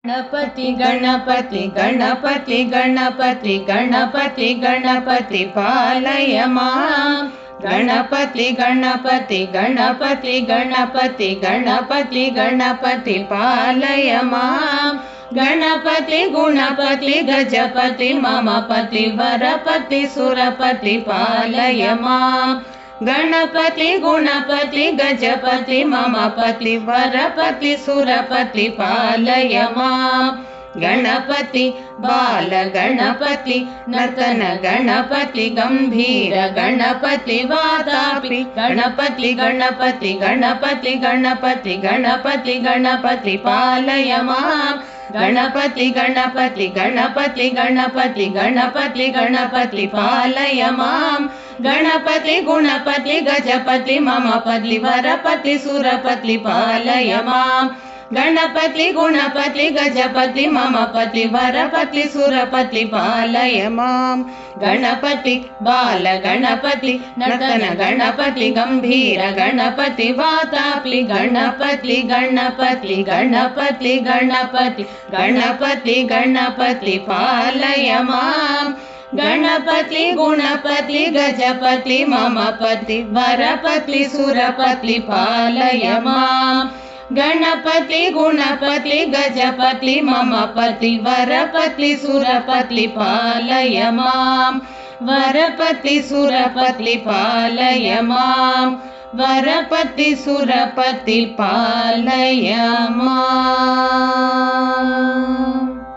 गणपति गणपति गणपति गणपति गणपति गणपति पालय मां। गणपति गणपति गणपति गणपति गणपति गणपति पालय मां। गणपति गुणपति गजपति ममपति वरपति सुरपति पालय मां। गणपति गुणपति गजपति ममपति वरपति सुरपति पालय मां। गणपति बाल गणपति नर्तन गणपति गंभीर गणपति वातापि गणपति गणपति गणपति गणपति गणपति गणपति पालय मां। गणपति गणपति गणपति गणपति गणपति गणपति पालय मां। गणपति गुणपति गजपति ममपति वरपति सुरपति पालय मां। गणपति गुणपति गजपति ममपति वरपति सुरपति पालय मां। गणपति बाल गणपति नर्तन गणपति गंभीर गणपति वातापि गणपति गणपति गणपति गणपति गणपति गणपति पालय मां। गणपति गुणपति गजपति ममपति वरपति सुरपति पालय मां। गणपति गुणपति गजपति ममपति वरपति सुरपति पालय मां। वरपति सुरपति पालय मां। वरपति सुरपति पालय मां।